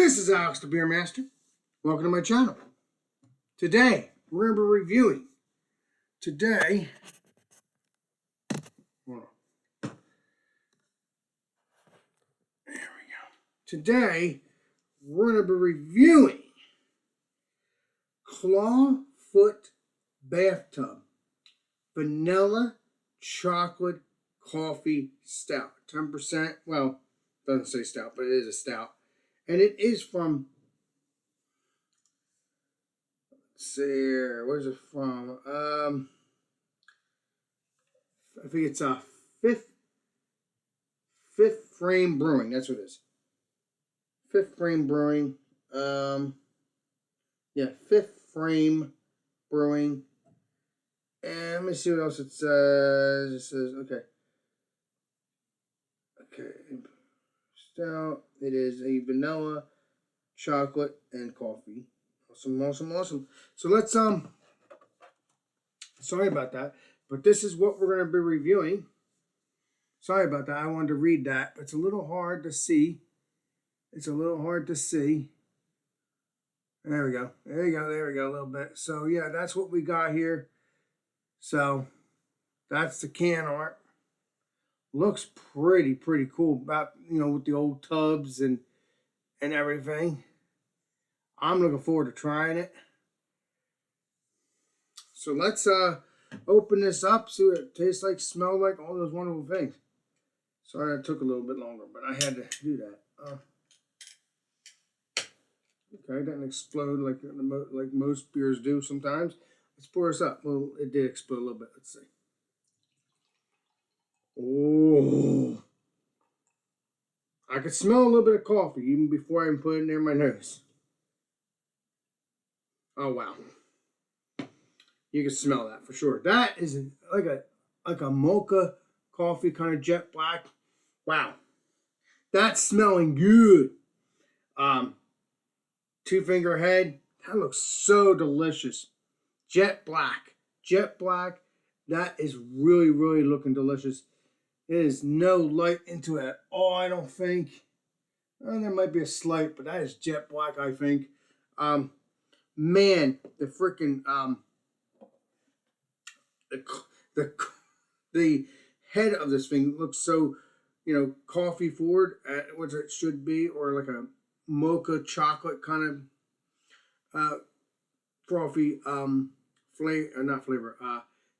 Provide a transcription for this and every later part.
This is Alex the Beer Master. Welcome to my channel. Today, we're going to be reviewing. Hold on. There we go. Today, we're going to be reviewing Clawfoot Bathtub Vanilla Chocolate Coffee Stout. 10%, well, doesn't say stout, but it is a stout. And it is from, let's see here, where's it from? I think it's a Fifth Frame Brewing. That's what it is. Fifth Frame Brewing. Yeah, Fifth Frame Brewing. And let me see what else it says. It says, okay. Stout. It is a vanilla, chocolate, and coffee. Awesome. So let's, sorry about that, but this is what we're going to be reviewing. Sorry about that. I wanted to read that. It's a little hard to see. There we go. There we go a little bit. So yeah, that's what we got here. So that's the can art. Looks pretty cool, about, you know, with the old tubs and everything. I'm looking forward to trying it. So let's open this up, see what it tastes like, smell like, all those wonderful things. Sorry that took a little bit longer, but I had to do that. Okay, it didn't explode like most beers do sometimes. Let's pour this up. Well, it did explode a little bit. Let's see. Oh, I could smell a little bit of coffee even before I even put it near my nose. Oh wow, you can smell that for sure. That is like a mocha coffee, kind of jet black. Wow, that's smelling good. Two finger head. That looks so delicious. Jet black. That is really looking delicious. There is no light into it at all, I don't think. Well, there might be a slight, but that is jet black, I think. Man, the freaking the head of this thing looks so, you know, coffee forward, which it should be, or like a mocha chocolate kind of coffee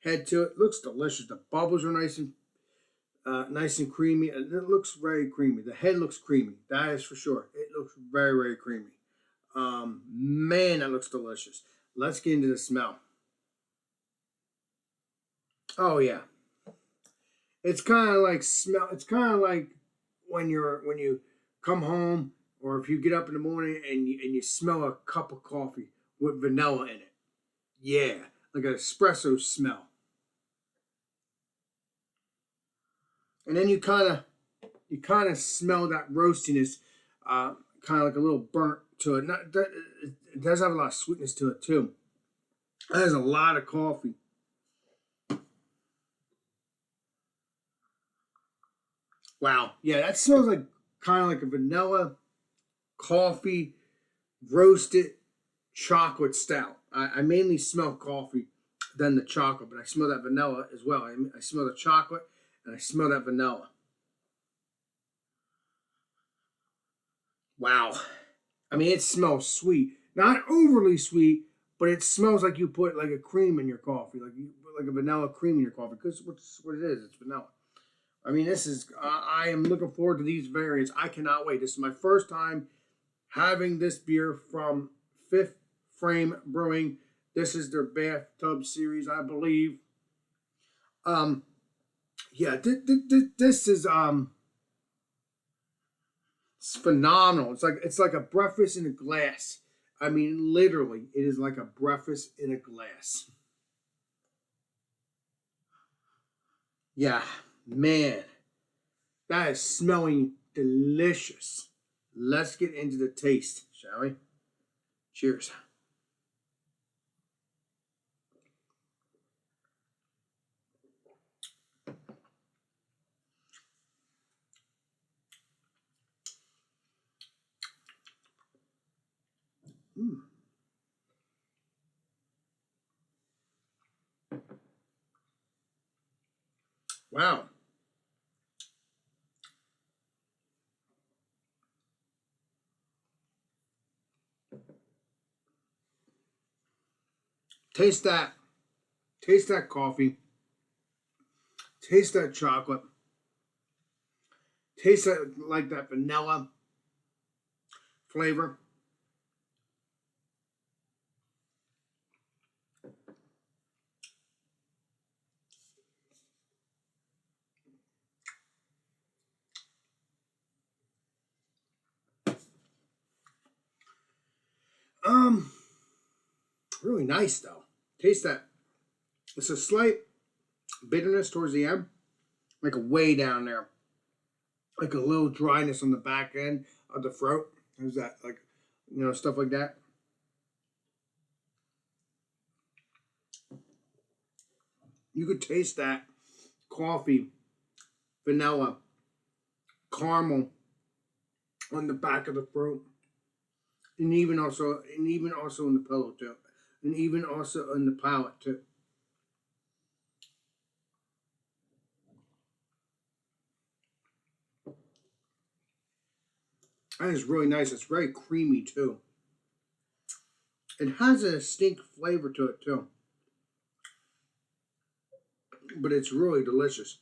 head to it. Looks delicious. The bubbles are nice and creamy. It looks very creamy. The head looks creamy. That is for sure. It looks very creamy. Man, that looks delicious. Let's get into the smell. Oh yeah. It's kind of like when you come home, or if you get up in the morning and you smell a cup of coffee with vanilla in it. Yeah, like an espresso smell. And then you kind of smell that roastiness, kind of like a little burnt to it. It does have a lot of sweetness to it too. That is a lot of coffee. Wow, yeah, that smells like kind of like a vanilla coffee roasted chocolate stout. I mainly smell coffee than the chocolate, but I smell that vanilla as well. I smell the chocolate and I smell that vanilla. Wow. I mean, it smells sweet. Not overly sweet, but it smells like you put like a cream in your coffee, like you put like a vanilla cream in your coffee, because what it is, it's vanilla. I mean, this is, I am looking forward to these variants. I cannot wait. This is my first time having this beer from Fifth Frame Brewing. This is their bathtub series, I believe. Yeah, this is it's phenomenal. It's like a breakfast in a glass. I mean, literally, it is like a breakfast in a glass. Yeah, man, that is smelling delicious. Let's get into the taste, shall we? Cheers. Mm. Wow. Taste that. Taste that coffee. Taste that chocolate. Taste that like that vanilla flavor. Um, really nice though. Taste that. It's a slight bitterness towards the end, like a way down there, like a little dryness on the back end of the throat. There's that, like, stuff like that. You could taste that coffee, vanilla, caramel on the back of the throat, and even also in the pillow too, and even also in the palate too. That is really nice. It's very creamy too. It has a distinct flavor to it too, but it's really delicious.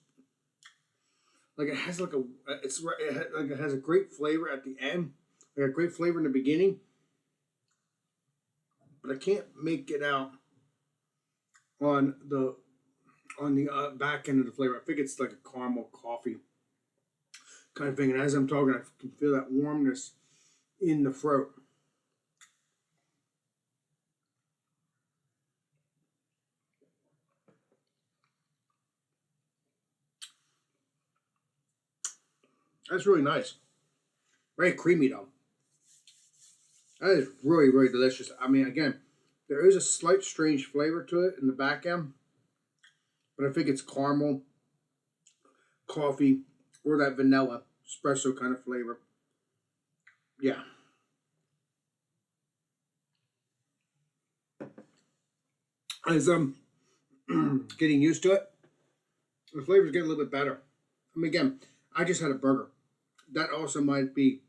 Like it has like a, like it has a great flavor at the end, like a great flavor in the beginning, but I can't make it out on the back end of the flavor. I think it's like a caramel coffee kind of thing. And as I'm talking, I can feel that warmness in the throat. That's really nice. Very creamy though. That is really, really delicious. I mean, again, there is a slight strange flavor to it in the back end, but I think it's caramel, coffee, or that vanilla espresso kind of flavor. Yeah. As I'm getting used to it, the flavor's getting a little bit better. I mean, again, I just had a burger. That also might be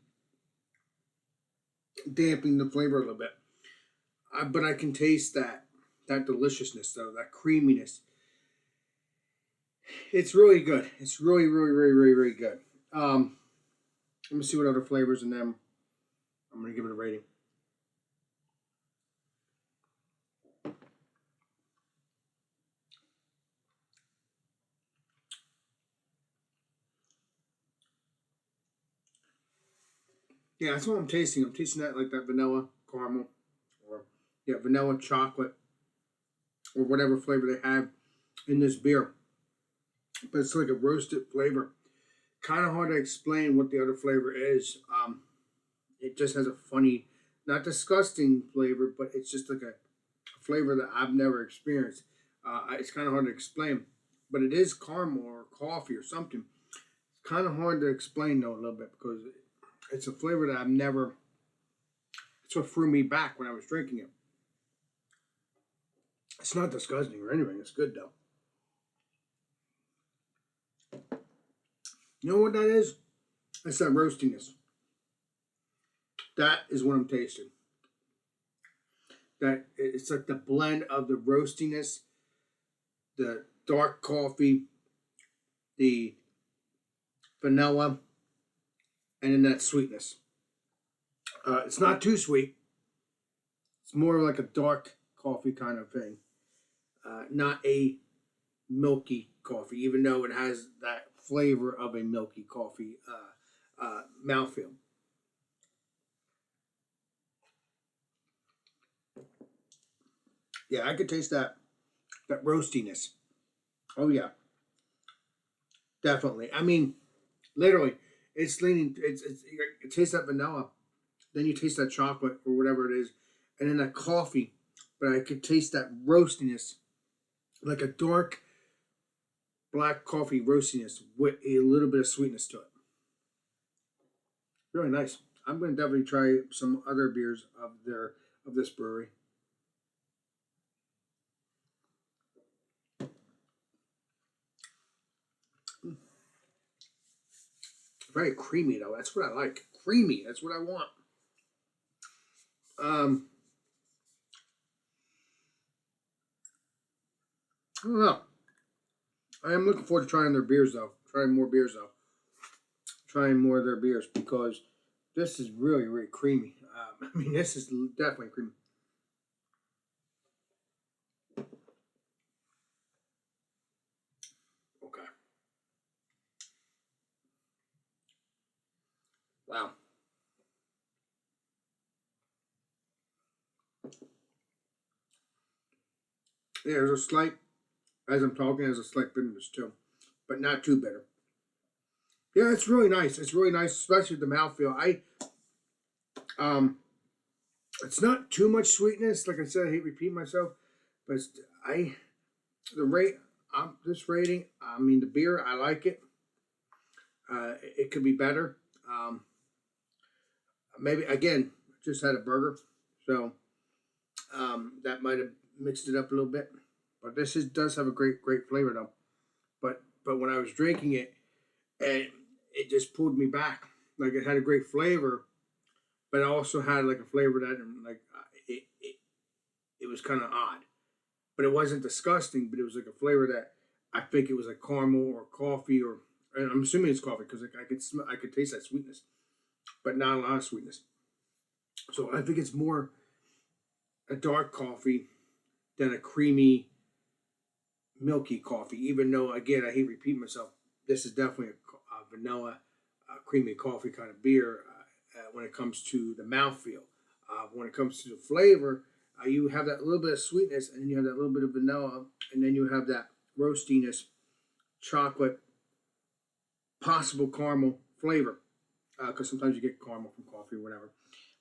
dampening the flavor a little bit. But I can taste that deliciousness though, that creaminess. It's really good. It's really, really, really, really, really good. Let me see what other flavors in them. I'm gonna give it a rating. Yeah, that's what I'm tasting. I'm tasting that like that vanilla caramel, or yeah, vanilla chocolate, or whatever flavor they have in this beer. But it's like a roasted flavor. Kind of hard to explain what the other flavor is. It just has a funny, not disgusting flavor, but it's just like a flavor that I've never experienced. It's kind of hard to explain, but it is caramel or coffee or something. It's kind of hard to explain though a little bit because it's a flavor that I've never. It's what threw me back when I was drinking it. It's not disgusting or anything. It's good though. You know what that is? That's that roastiness. That is what I'm tasting. That it's like the blend of the roastiness, the dark coffee, the vanilla, and then that sweetness. It's not too sweet. It's more like a dark coffee kind of thing, not a milky coffee, even though it has that flavor of a milky coffee mouthfeel. Yeah, I could taste that roastiness. Oh yeah, definitely. I mean, literally, it's leaning. It's it tastes that vanilla, then you taste that chocolate or whatever it is, and then that coffee. But I could taste that roastiness, like a dark black coffee roastiness with a little bit of sweetness to it. Really nice. I'm going to definitely try some other beers of this brewery. Very creamy though. That's what I like. Creamy. That's what I want. I don't know. I am looking forward to trying their beers though. Trying more beers though. Trying more of their beers because this is really, really creamy. I mean, this is definitely creamy. Okay. Wow. Yeah, there's a slight, as I'm talking, there's a slight bitterness too, but not too bitter. Yeah, it's really nice. It's really nice, especially the mouthfeel. Um, it's not too much sweetness. Like I said, I hate repeating myself, but I the rate. This rating. I mean, the beer. I like it. It could be better. Maybe again, just had a burger, so that might have mixed it up a little bit. But does have a great flavor though. But when I was drinking it, it just pulled me back. Like it had a great flavor, but it also had like a flavor that like it was kind of odd. But it wasn't disgusting. But it was like a flavor that I think it was like caramel or coffee or and I'm assuming it's coffee because like I could taste that sweetness, but not a lot of sweetness. So I think it's more a dark coffee than a creamy, milky coffee. Even though again I hate repeating myself, this is definitely a vanilla, creamy coffee kind of beer when it comes to the mouthfeel. When it comes to the flavor, you have that little bit of sweetness, and then you have that little bit of vanilla, and then you have that roastiness, chocolate, possible caramel flavor. Because sometimes you get caramel from coffee or whatever.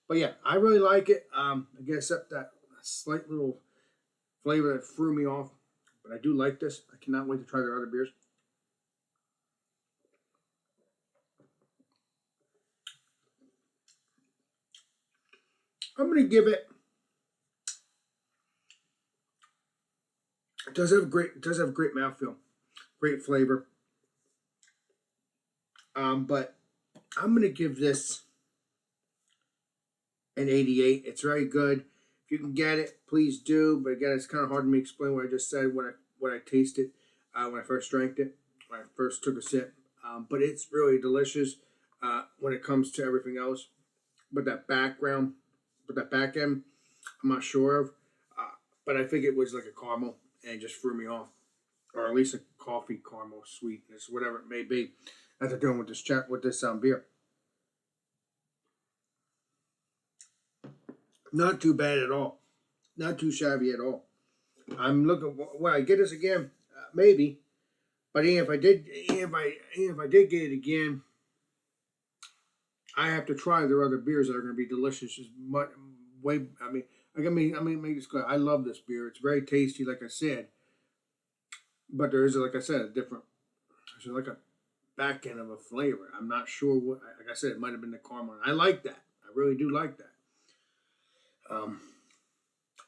But yeah, I really like it. I guess except that slight little flavor that threw me off. But I do like this. I cannot wait to try their other beers. I'm gonna give it. It does have great mouthfeel, great flavor. But I'm gonna give this an 88. It's very good. If you can get it, please do. But again, it's kind of hard for me to explain what I just said when I tasted when I first drank it, when I first took a sip. But it's really delicious when it comes to everything else. But that back end, I'm not sure of. But I think it was like a caramel and it just threw me off, or at least a coffee caramel sweetness, whatever it may be, that they're doing with this beer. Not too bad at all. Not too shabby at all. I'm looking. When I get this again, maybe. But if I did get it again, I have to try their other beers that are going to be delicious. As much way. I mean, make this clear. I love this beer. It's very tasty, like I said. But there is, like I said, a different. There's like a back end of a flavor. I'm not sure what. Like I said, it might have been the caramel. I like that. I really do like that. Um,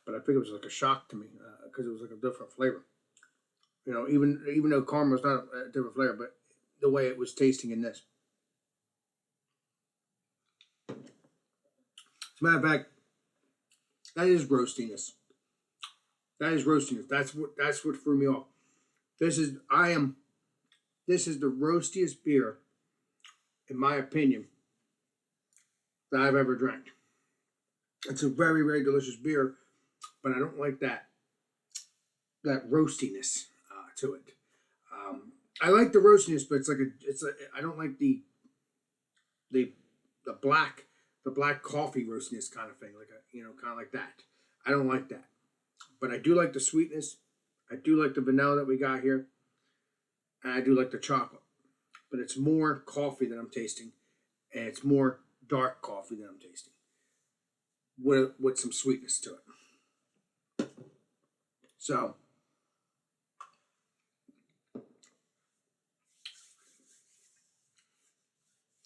but I think it was like a shock to me because it was like a different flavor. You know, even though caramel is not a different flavor, but the way it was tasting in this. As a matter of fact, that is roastiness. That is roastiness. That's what threw me off. This is the roastiest beer, in my opinion, that I've ever drank. It's a very, very delicious beer, but I don't like that roastiness to it. I like the roastiness, but I don't like the the black the black coffee roastiness kind of thing, like kind of like that. I don't like that, but I do like the sweetness. I do like the vanilla that we got here, and I do like the chocolate. But it's more coffee that I'm tasting, and it's more dark coffee that I'm tasting with some sweetness to it. So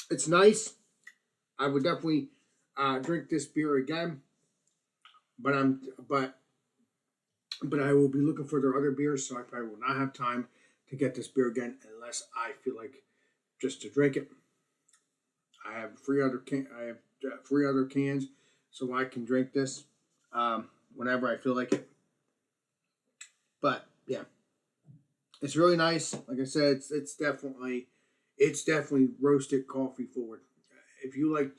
it's nice. I would definitely drink this beer again. but but I will be looking for their other beers, so I probably will not have time to get this beer again unless I feel like just to drink it. I have three other cans, so I can drink this whenever I feel like it. But yeah, it's really nice. Like I said, it's definitely roasted coffee forward. If you like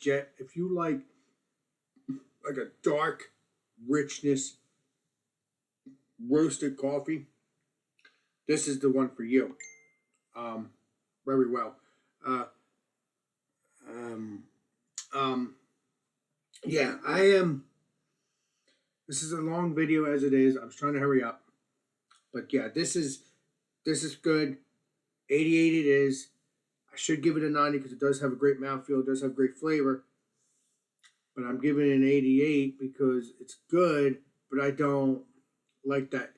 a dark richness roasted coffee, this is the one for you. Very well. Uh, um, yeah, I am. This is a long video as it is. I was trying to hurry up, but yeah, this is good. 88 it is. I should give it a 90 because it does have a great mouthfeel. It does have great flavor. But I'm giving it an 88 because it's good, but I don't like that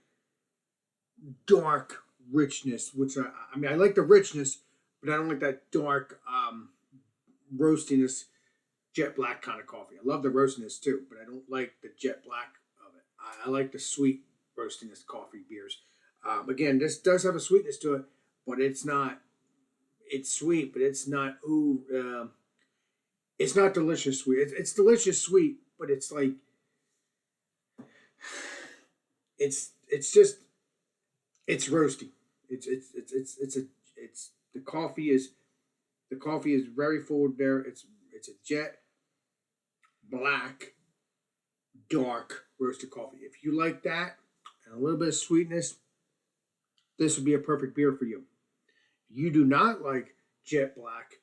dark richness, which I mean, I like the richness, but I don't like that dark roastiness, jet black kind of coffee. I love the roastiness too, but I don't like the jet black of it. I like the sweet roastiness coffee beers. Again, this does have a sweetness to it, but it's not. It's sweet, but it's not. It's not delicious sweet. It's delicious sweet, but it's like it's roasty. It's the coffee is very forward there. It's a jet black dark roasted coffee. If you like that and a little bit of sweetness, this would be a perfect beer for you. If you do not like jet black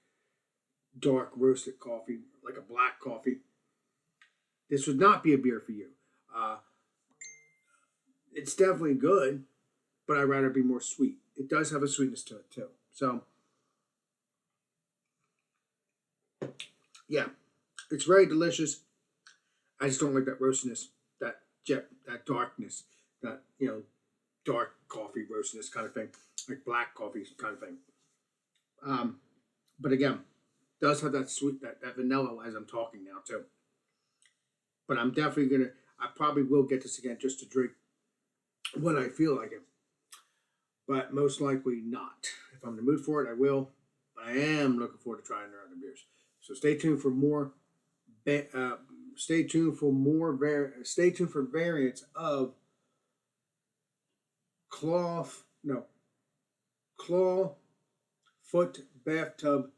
dark roasted coffee, like a black coffee, this would not be a beer for you. It's definitely good, but I'd rather be more sweet. It does have a sweetness to it too. So, yeah, it's very delicious. I just don't like that roastiness, that darkness, that dark coffee roastiness kind of thing, like black coffee kind of thing. But again, does have that sweet, that vanilla as I'm talking now too. But I'm definitely I probably will get this again just to drink when I feel like it. But most likely not. If I'm in the mood for it, I will. But I am looking forward to trying their other beers. So stay tuned for more. Stay tuned for variants of claw foot bathtub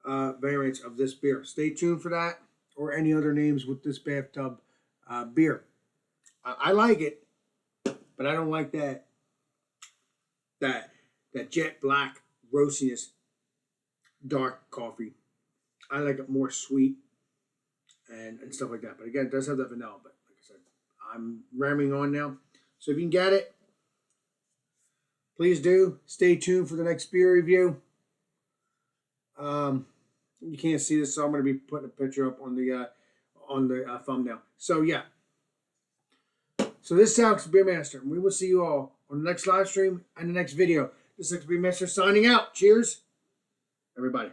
variants of this beer. Stay tuned for that, or any other names with this bathtub beer. I like it, but I don't like that jet black roastiness dark coffee. I like it more sweet and stuff like that. But again, it does have that vanilla. But like I said, I'm ramming on now. So if you can get it, please do. Stay tuned for the next beer review. You can't see this, so I'm going to be putting a picture up on the thumbnail. So yeah. So this is Alex Beer Master, and we will see you all on the next live stream and the next video. This is Alex Beer Master signing out. Cheers, everybody.